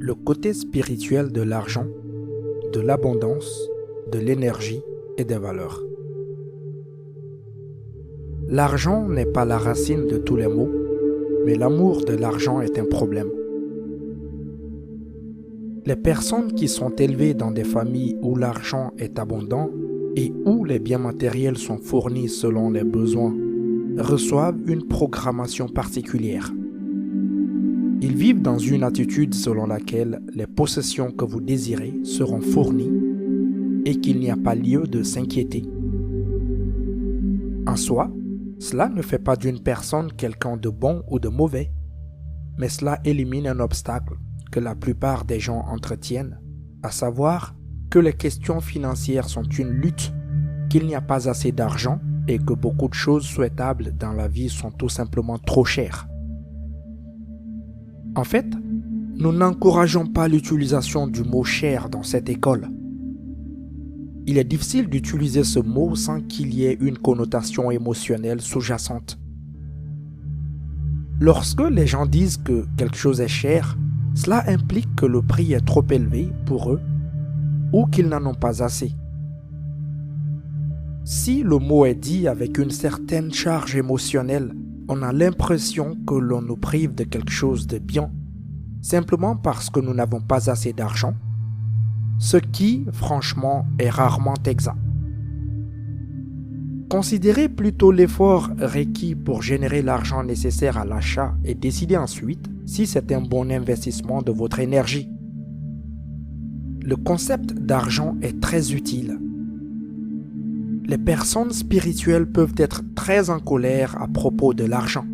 le côté spirituel de l'argent, de l'abondance, de l'énergie et des valeurs. L'argent n'est pas la racine de tous les maux, mais l'amour de l'argent est un problème. Les personnes qui sont élevées dans des familles où l'argent est abondant et où les biens matériels sont fournis selon les besoins reçoivent une programmation particulière. Ils vivent dans une attitude selon laquelle les possessions que vous désirez seront fournies et qu'il n'y a pas lieu de s'inquiéter. En soi, cela ne fait pas d'une personne quelqu'un de bon ou de mauvais, mais cela élimine un obstacle que la plupart des gens entretiennent, à savoir que les questions financières sont une lutte, qu'il n'y a pas assez d'argent et que beaucoup de choses souhaitables dans la vie sont tout simplement trop chères. En fait, nous n'encourageons pas l'utilisation du mot « cher » dans cette école. Il est difficile d'utiliser ce mot sans qu'il y ait une connotation émotionnelle sous-jacente. Lorsque les gens disent que quelque chose est cher, cela implique que le prix est trop élevé pour eux ou qu'ils n'en ont pas assez. Si le mot est dit avec une certaine charge émotionnelle, on a l'impression que l'on nous prive de quelque chose de bien, simplement parce que nous n'avons pas assez d'argent, ce qui, franchement, est rarement exact. Considérez plutôt l'effort requis pour générer l'argent nécessaire à l'achat et décidez ensuite si c'est un bon investissement de votre énergie. Le concept d'argent est très utile. Les personnes spirituelles peuvent être très en colère à propos de l'argent.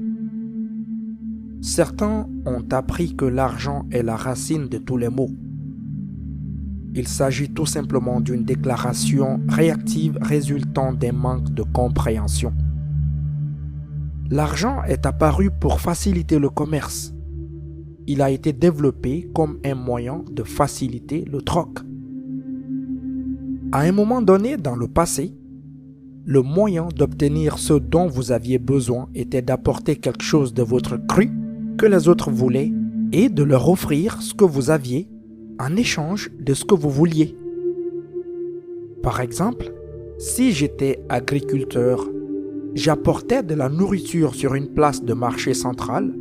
Certains ont appris que l'argent est la racine de tous les maux. Il s'agit tout simplement d'une déclaration réactive résultant d'un manque de compréhension. L'argent est apparu pour faciliter le commerce. Il a été développé comme un moyen de faciliter le troc. À un moment donné dans le passé, le moyen d'obtenir ce dont vous aviez besoin était d'apporter quelque chose de votre cru que les autres voulaient et de leur offrir ce que vous aviez en échange de ce que vous vouliez. Par exemple, si j'étais agriculteur, j'apportais de la nourriture sur une place de marché central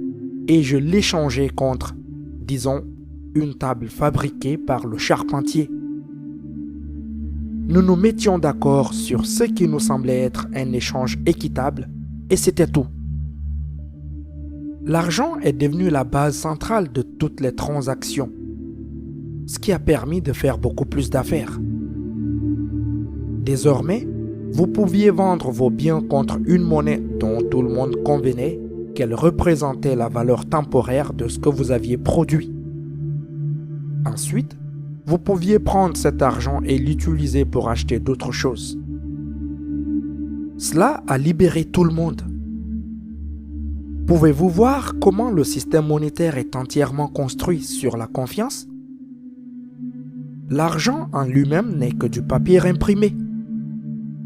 et je l'échangeais contre, disons, une table fabriquée par le charpentier. Nous nous mettions d'accord sur ce qui nous semblait être un échange équitable et c'était tout. L'argent est devenu la base centrale de toutes les transactions, ce qui a permis de faire beaucoup plus d'affaires. Désormais, vous pouviez vendre vos biens contre une monnaie dont tout le monde convenait qu'elle représentait la valeur temporaire de ce que vous aviez produit. Ensuite, vous pouviez prendre cet argent et l'utiliser pour acheter d'autres choses. Cela a libéré tout le monde. Pouvez-vous voir comment le système monétaire est entièrement construit sur la confiance? L'argent en lui-même n'est que du papier imprimé.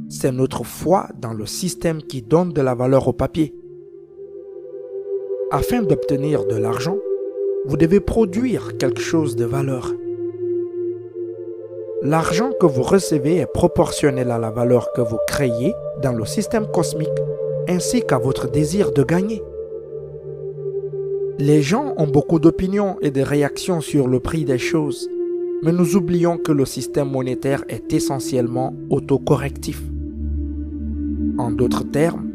C'est notre foi dans le système qui donne de la valeur au papier. Afin d'obtenir de l'argent, vous devez produire quelque chose de valeur. L'argent que vous recevez est proportionnel à la valeur que vous créez dans le système cosmique, ainsi qu'à votre désir de gagner. Les gens ont beaucoup d'opinions et de réactions sur le prix des choses, mais nous oublions que le système monétaire est essentiellement autocorrectif. En d'autres termes,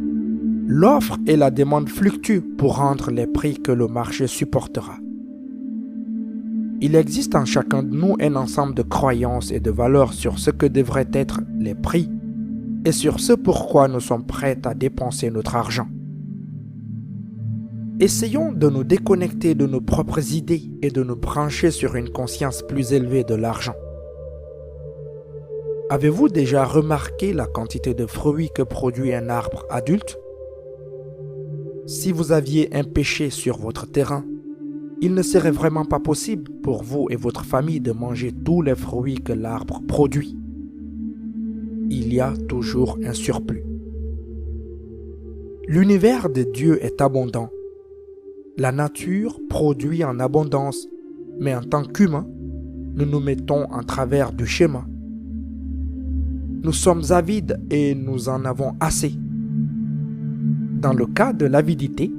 l'offre et la demande fluctuent pour rendre les prix que le marché supportera. Il existe en chacun de nous un ensemble de croyances et de valeurs sur ce que devraient être les prix et sur ce pourquoi nous sommes prêts à dépenser notre argent. Essayons de nous déconnecter de nos propres idées et de nous brancher sur une conscience plus élevée de l'argent. Avez-vous déjà remarqué la quantité de fruits que produit un arbre adulte? Si vous aviez un péché sur votre terrain, il ne serait vraiment pas possible pour vous et votre famille de manger tous les fruits que l'arbre produit. Il y a toujours un surplus. L'univers de Dieu est abondant. La nature produit en abondance, Mais en tant qu'humains, nous nous mettons en travers du schéma. Nous sommes avides et nous en avons assez. Dans le cas de l'avidité,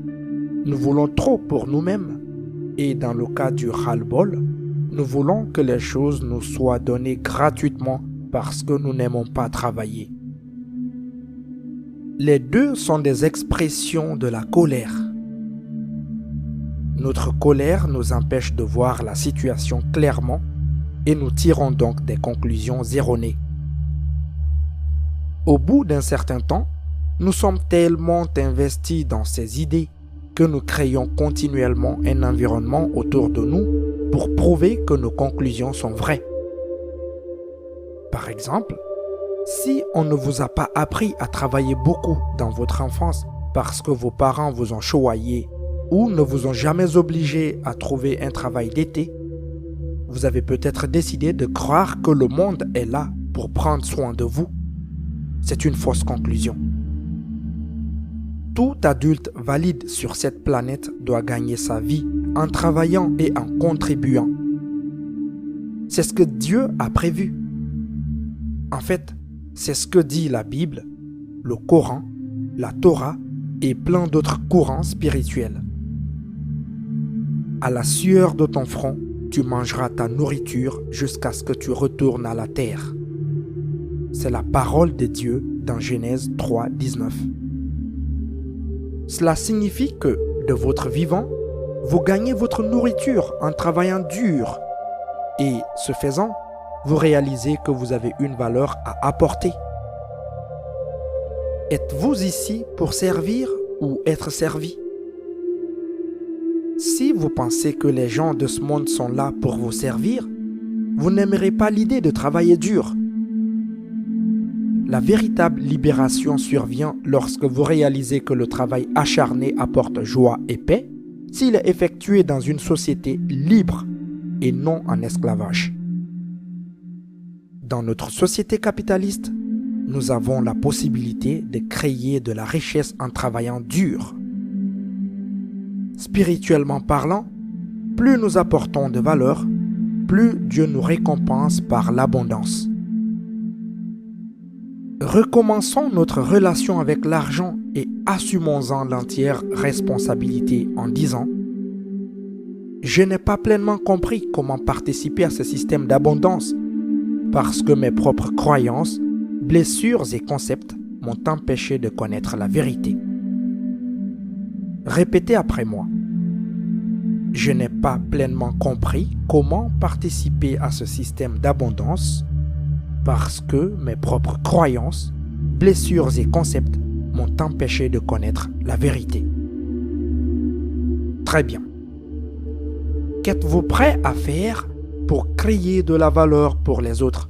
nous voulons trop pour nous-mêmes. Et dans le cas du ras-le-bol, nous voulons que les choses nous soient données gratuitement parce que nous n'aimons pas travailler. Les deux sont des expressions de la colère. Notre colère nous empêche de voir la situation clairement et nous tirons donc des conclusions erronées. Au bout d'un certain temps, nous sommes tellement investis dans ces idées que nous créons continuellement un environnement autour de nous pour prouver que nos conclusions sont vraies. Par exemple, si on ne vous a pas appris à travailler beaucoup dans votre enfance parce que vos parents vous ont choyé ou ne vous ont jamais obligé à trouver un travail d'été, vous avez peut-être décidé de croire que le monde est là pour prendre soin de vous. C'est une fausse conclusion. Tout adulte valide sur cette planète doit gagner sa vie en travaillant et en contribuant. C'est ce que Dieu a prévu. En fait, c'est ce que dit la Bible, le Coran, la Torah et plein d'autres courants spirituels. À la sueur de ton front, tu mangeras ta nourriture jusqu'à ce que tu retournes à la terre. C'est la parole de Dieu dans Genèse 3, 19. Cela signifie que, de votre vivant, vous gagnez votre nourriture en travaillant dur. Et, ce faisant, vous réalisez que vous avez une valeur à apporter. Êtes-vous ici pour servir ou être servi? Si vous pensez que les gens de ce monde sont là pour vous servir, vous n'aimerez pas l'idée de travailler dur. La véritable libération survient lorsque vous réalisez que le travail acharné apporte joie et paix s'il est effectué dans une société libre et non en esclavage. Dans notre société capitaliste, nous avons la possibilité de créer de la richesse en travaillant dur. Spirituellement parlant, plus nous apportons de valeur, plus Dieu nous récompense par l'abondance. Recommençons notre relation avec l'argent et assumons-en l'entière responsabilité en disant « Je n'ai pas pleinement compris comment participer à ce système d'abondance parce que mes propres croyances, blessures et concepts m'ont empêché de connaître la vérité. » Répétez après moi. Je n'ai pas pleinement compris comment participer à ce système d'abondance parce que mes propres croyances, blessures et concepts m'ont empêché de connaître la vérité. Très bien. Qu'êtes-vous prêt à faire pour créer de la valeur pour les autres?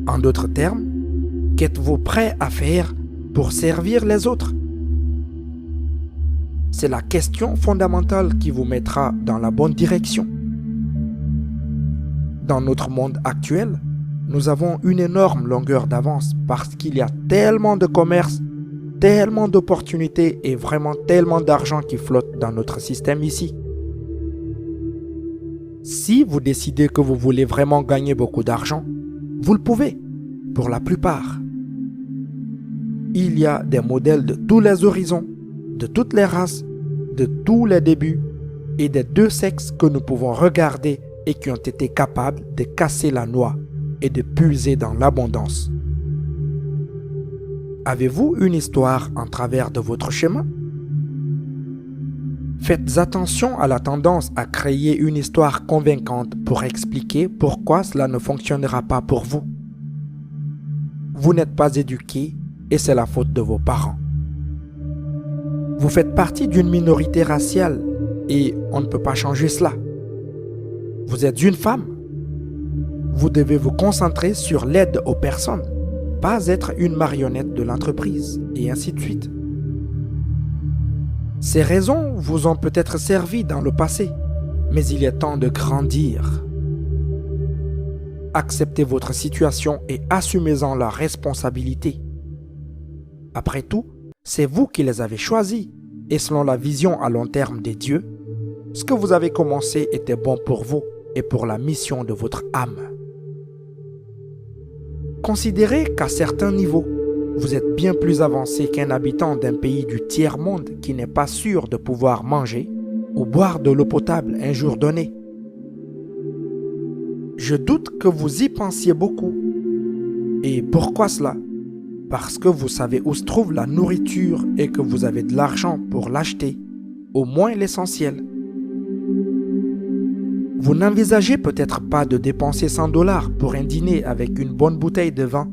En d'autres termes, qu'êtes-vous prêt à faire pour servir les autres? C'est la question fondamentale qui vous mettra dans la bonne direction. Dans notre monde actuel, nous avons une énorme longueur d'avance parce qu'il y a tellement de commerces, tellement d'opportunités et vraiment tellement d'argent qui flotte dans notre système ici. Si vous décidez que vous voulez vraiment gagner beaucoup d'argent, vous le pouvez, pour la plupart. Il y a des modèles de tous les horizons, de toutes les races, de tous les débuts et des deux sexes que nous pouvons regarder et qui ont été capables de casser la noix et de puiser dans l'abondance. Avez-vous une histoire en travers de votre chemin? Faites attention à la tendance à créer une histoire convaincante pour expliquer pourquoi cela ne fonctionnera pas pour vous. Vous n'êtes pas éduqué et c'est la faute de vos parents. Vous faites partie d'une minorité raciale et on ne peut pas changer cela. Vous êtes une femme. Vous devez vous concentrer sur l'aide aux personnes, pas être une marionnette de l'entreprise, et ainsi de suite. Ces raisons vous ont peut-être servi dans le passé, mais il est temps de grandir. Acceptez votre situation et assumez-en la responsabilité. Après tout, c'est vous qui les avez choisis, et selon la vision à long terme des dieux, Ce que vous avez commencé était bon pour vous et pour la mission de votre âme. Considérez qu'à certains niveaux, vous êtes bien plus avancé qu'un habitant d'un pays du tiers-monde qui n'est pas sûr de pouvoir manger ou boire de l'eau potable un jour donné. Je doute que vous y pensiez beaucoup. Et pourquoi cela? Parce que vous savez où se trouve la nourriture et que vous avez de l'argent pour l'acheter, au moins l'essentiel. Vous n'envisagez peut-être pas de dépenser 100 $ pour un dîner avec une bonne bouteille de vin,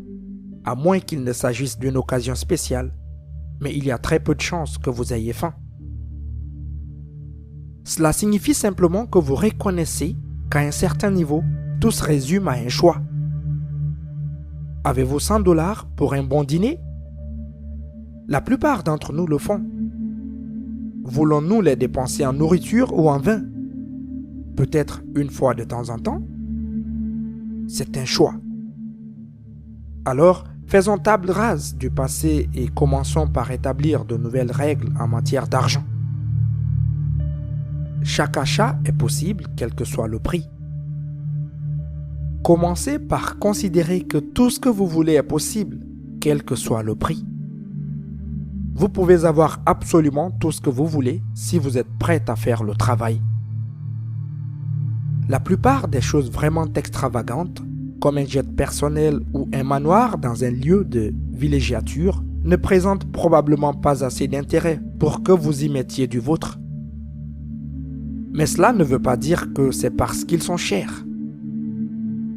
à moins qu'il ne s'agisse d'une occasion spéciale, mais il y a très peu de chances que vous ayez faim. Cela signifie simplement que vous reconnaissez qu'à un certain niveau, tout se résume à un choix. Avez-vous 100 $ pour un bon dîner? La plupart d'entre nous le font. Voulons-nous les dépenser en nourriture ou en vin? Peut-être une fois de temps en temps? C'est un choix. Alors, faisons table rase du passé et commençons par établir de nouvelles règles en matière d'argent. Chaque achat est possible, quel que soit le prix. Commencez par considérer que tout ce que vous voulez est possible, quel que soit le prix. Vous pouvez avoir absolument tout ce que vous voulez si vous êtes prêt à faire le travail. La plupart des choses vraiment extravagantes, comme un jet personnel ou un manoir dans un lieu de villégiature, ne présentent probablement pas assez d'intérêt pour que vous y mettiez du vôtre. Mais cela ne veut pas dire que c'est parce qu'ils sont chers.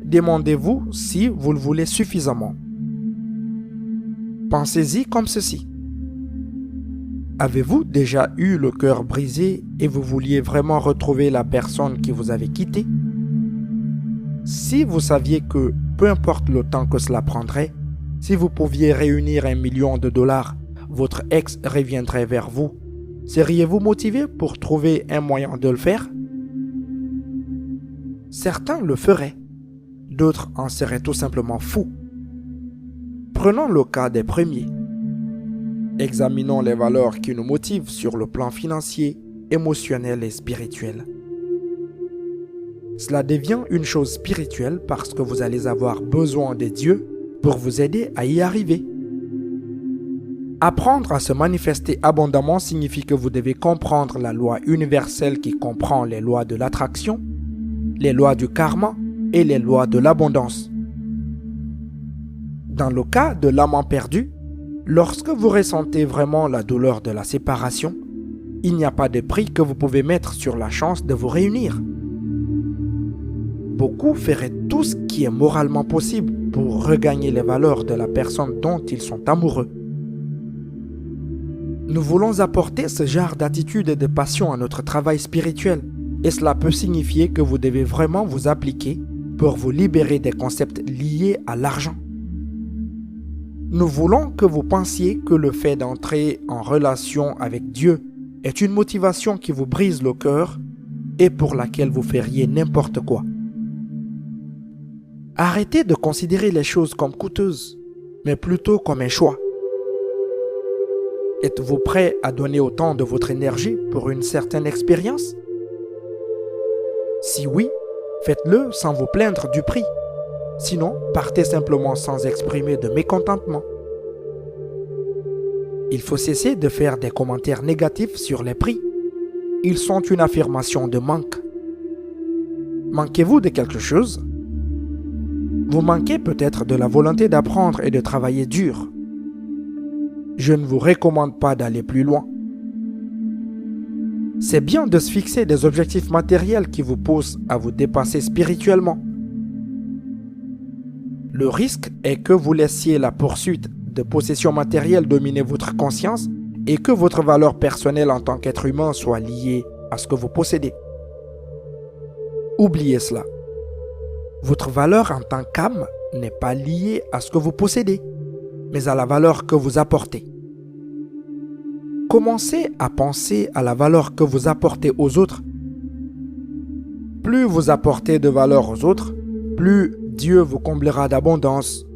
Demandez-vous si vous le voulez suffisamment. Pensez-y comme ceci. Avez-vous déjà eu le cœur brisé et vous vouliez vraiment retrouver la personne qui vous avait quitté? Si vous saviez que, peu importe le temps que cela prendrait, si vous pouviez réunir $1 million, votre ex reviendrait vers vous, seriez-vous motivé pour trouver un moyen de le faire? Certains le feraient, d'autres en seraient tout simplement fous. Prenons le cas des premiers. Examinons les valeurs qui nous motivent sur le plan financier, émotionnel et spirituel. Cela devient une chose spirituelle parce que vous allez avoir besoin de Dieu pour vous aider à y arriver. Apprendre à se manifester abondamment signifie que vous devez comprendre la loi universelle qui comprend les lois de l'attraction, les lois du karma et les lois de l'abondance. Dans le cas de l'amant perdu, lorsque vous ressentez vraiment la douleur de la séparation, il n'y a pas de prix que vous pouvez mettre sur la chance de vous réunir. Beaucoup feraient tout ce qui est moralement possible pour regagner les valeurs de la personne dont ils sont amoureux. Nous voulons apporter ce genre d'attitude et de passion à notre travail spirituel, et cela peut signifier que vous devez vraiment vous appliquer pour vous libérer des concepts liés à l'argent. Nous voulons que vous pensiez que le fait d'entrer en relation avec Dieu est une motivation qui vous brise le cœur et pour laquelle vous feriez n'importe quoi. Arrêtez de considérer les choses comme coûteuses, mais plutôt comme un choix. Êtes-vous prêt à donner autant de votre énergie pour une certaine expérience? Si oui, faites-le sans vous plaindre du prix. Sinon, partez simplement sans exprimer de mécontentement. Il faut cesser de faire des commentaires négatifs sur les prix. Ils sont une affirmation de manque. Manquez-vous de quelque chose? Vous manquez peut-être de la volonté d'apprendre et de travailler dur. Je ne vous recommande pas d'aller plus loin. C'est bien de se fixer des objectifs matériels qui vous poussent à vous dépasser spirituellement. Le risque est que vous laissiez la poursuite de possessions matérielles dominer votre conscience et que votre valeur personnelle en tant qu'être humain soit liée à ce que vous possédez. Oubliez cela. Votre valeur en tant qu'âme n'est pas liée à ce que vous possédez, mais à la valeur que vous apportez. Commencez à penser à la valeur que vous apportez aux autres. Plus vous apportez de valeur aux autres, plus Dieu vous comblera d'abondance.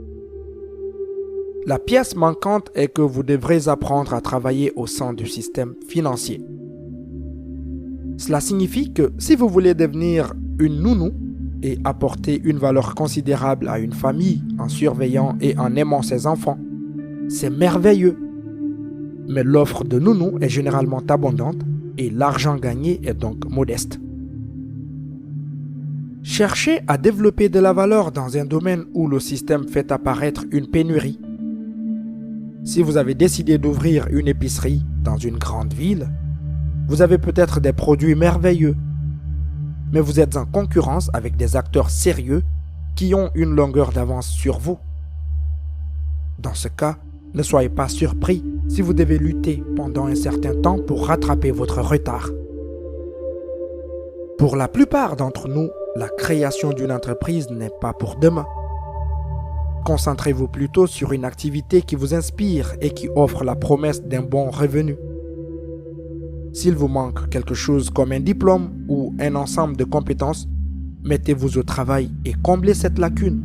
La pièce manquante est que vous devrez apprendre à travailler au sein du système financier. Cela signifie que si vous voulez devenir une nounou et apporter une valeur considérable à une famille en surveillant et en aimant ses enfants, c'est merveilleux. Mais l'offre de nounou est généralement abondante et l'argent gagné est donc modeste. Cherchez à développer de la valeur dans un domaine où le système fait apparaître une pénurie. Si vous avez décidé d'ouvrir une épicerie dans une grande ville, vous avez peut-être des produits merveilleux, mais vous êtes en concurrence avec des acteurs sérieux qui ont une longueur d'avance sur vous. Dans ce cas, ne soyez pas surpris si vous devez lutter pendant un certain temps pour rattraper votre retard. Pour la plupart d'entre nous, la création d'une entreprise n'est pas pour demain. Concentrez-vous plutôt sur une activité qui vous inspire et qui offre la promesse d'un bon revenu. S'il vous manque quelque chose comme un diplôme ou un ensemble de compétences, mettez-vous au travail et comblez cette lacune.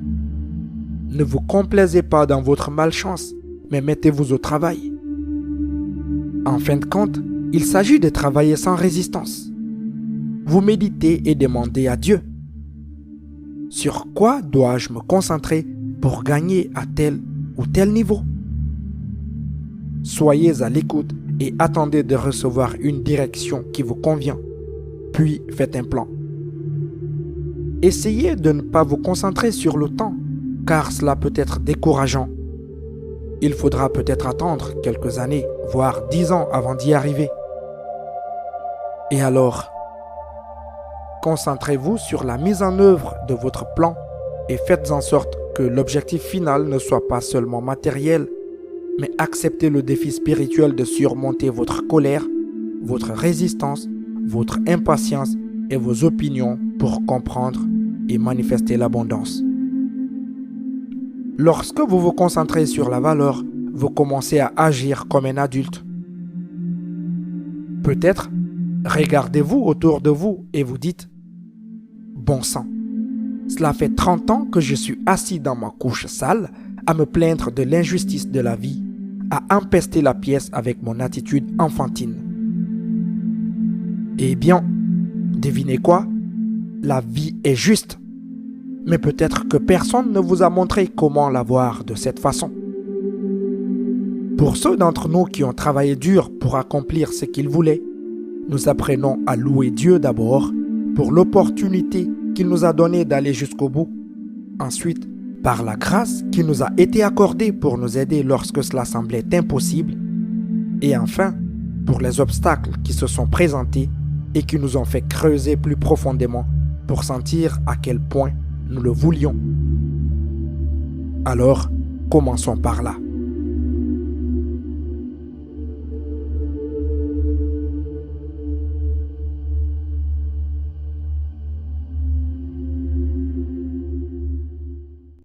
Ne vous complaisez pas dans votre malchance, mais mettez-vous au travail. En fin de compte, il s'agit de travailler sans résistance. Vous méditez et demandez à Dieu: sur quoi dois-je me concentrer pour gagner à tel ou tel niveau? Soyez à l'écoute et attendez de recevoir une direction qui vous convient, puis faites un plan. Essayez de ne pas vous concentrer sur le temps, car cela peut être décourageant. Il faudra peut-être attendre quelques années, voire 10 ans avant d'y arriver. Et alors, concentrez-vous sur la mise en œuvre de votre plan et faites en sorte que l'objectif final ne soit pas seulement matériel, mais acceptez le défi spirituel de surmonter votre colère, votre résistance, votre impatience et vos opinions pour comprendre et manifester l'abondance. Lorsque vous vous concentrez sur la valeur, vous commencez à agir comme un adulte. Peut-être regardez-vous autour de vous et vous dites: bon sang, cela fait 30 ans que je suis assis dans ma couche sale à me plaindre de l'injustice de la vie, à empester la pièce avec mon attitude enfantine. Eh bien, devinez quoi? La vie est juste. Mais peut-être que personne ne vous a montré comment la voir de cette façon. Pour ceux d'entre nous qui ont travaillé dur pour accomplir ce qu'ils voulaient, nous apprenons à louer Dieu d'abord pour l'opportunité qu'il nous a donnée d'aller jusqu'au bout. Ensuite, par la grâce qui nous a été accordée pour nous aider lorsque cela semblait impossible. Et enfin, pour les obstacles qui se sont présentés et qui nous ont fait creuser plus profondément pour sentir à quel point nous le voulions. Alors, commençons par là.